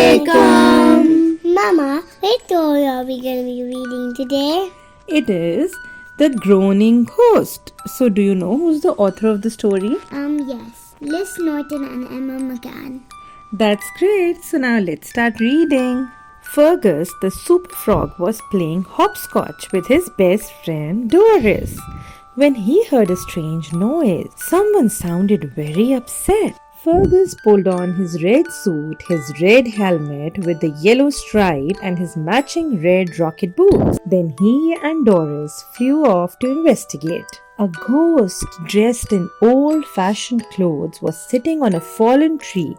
Assalamualaikum. Mama, which story are we going to be reading today? It is The Groaning Ghost. So, do you know who's the author of the story? Yes. Lis Norton and Emma Mccann. That's great. So, now let's start reading. Fergus the super frog was playing hopscotch with his best friend Doris. When he heard a strange noise, someone sounded very upset. Fergus pulled on his red suit, his red helmet with the yellow stripe, and his matching red rocket boots. Then he and Doris flew off to investigate. A ghost dressed in old-fashioned clothes was sitting on a fallen tree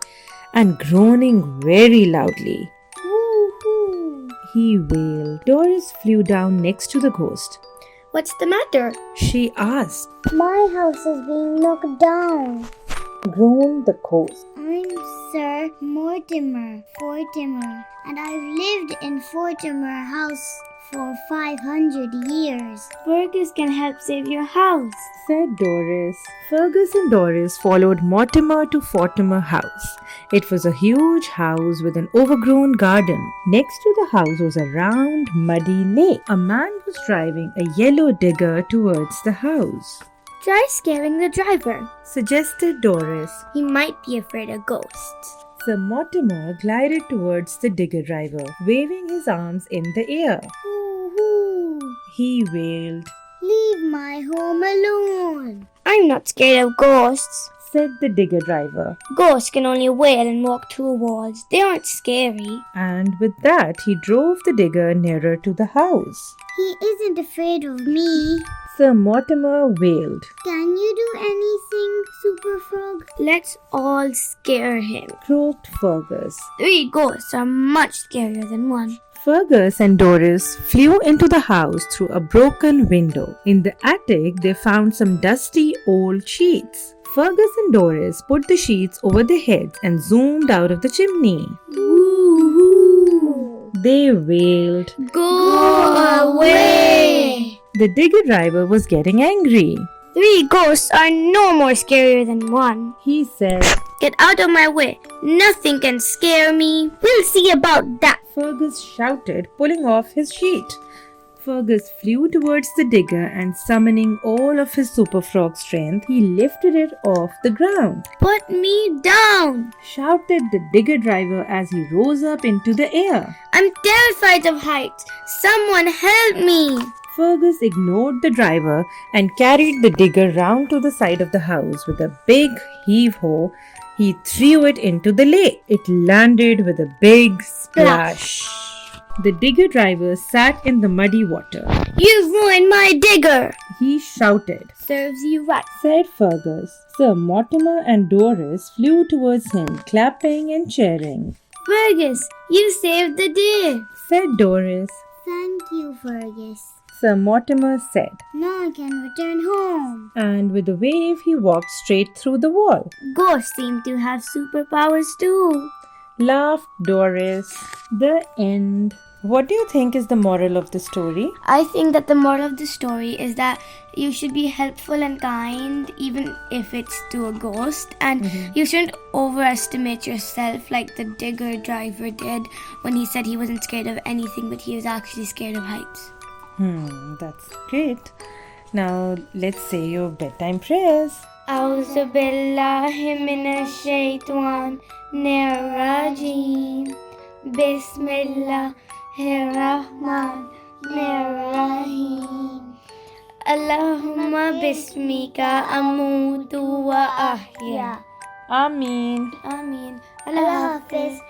and groaning very loudly. Woo-hoo! He wailed. Doris flew down next to the ghost. What's the matter? She asked. My house is being knocked down. Groaned the ghost. I'm Sir Mortimer, and I've lived in Mortimer House for 500 years. Fergus can help save your house, said Doris. Fergus and Doris followed Mortimer to Mortimer House. It was a huge house with an overgrown garden. Next to the house was a round, muddy lake. A man was driving a yellow digger towards the house. Try scaring the driver. Suggested Doris. He might be afraid of ghosts. Sir Mortimer glided towards the digger driver, waving his arms in the air. Woo-hoo! He wailed. Leave my home alone. I'm not scared of ghosts, said the digger driver. Ghosts can only wail and walk through walls. They aren't scary. And with that, he drove the digger nearer to the house. He isn't afraid of me. Sir Mortimer wailed. Can you do anything, Super Frog? Let's all scare him. Croaked Fergus. 3 ghosts are much scarier than 1. Fergus and Doris flew into the house through a broken window. In the attic, they found some dusty old sheets. Fergus and Doris put the sheets over their heads and zoomed out of the chimney. Woo-hoo! They wailed. Go away! The digger driver was getting angry. 3 ghosts are no more scarier than 1. He said, Get out of my way. Nothing can scare me. We'll see about that. Fergus shouted, pulling off his sheet. Fergus flew towards the digger and summoning all of his super frog strength, he lifted it off the ground. Put me down, shouted the digger driver as he rose up into the air. I'm terrified of heights. Someone help me. Fergus ignored the driver and carried the digger round to the side of the house. With a big heave-ho, he threw it into the lake. It landed with a big splash. The digger driver sat in the muddy water. You've ruined my digger, he shouted. Serves you right, said Fergus. Sir Mortimer and Doris flew towards him, clapping and cheering. Fergus, you saved the day, said Doris. Thank you, Fergus. Sir Mortimer said. Now I can return home. And with a wave, he walked straight through the wall. Ghosts seem to have superpowers too, laughed Doris. The end. What do you think is the moral of the story? I think that the moral of the story is that you should be helpful and kind even if it's to a ghost, and you shouldn't overestimate yourself like the digger driver did when he said he wasn't scared of anything but he was actually scared of heights. That's great. Now let's say your bedtime prayers. A'udhu billahi minash shaitan rajim. Bismillahirrahmanirrahim. Allahumma bismika amutu wa ahya. Ameen. Ameen. Allah Hafiz.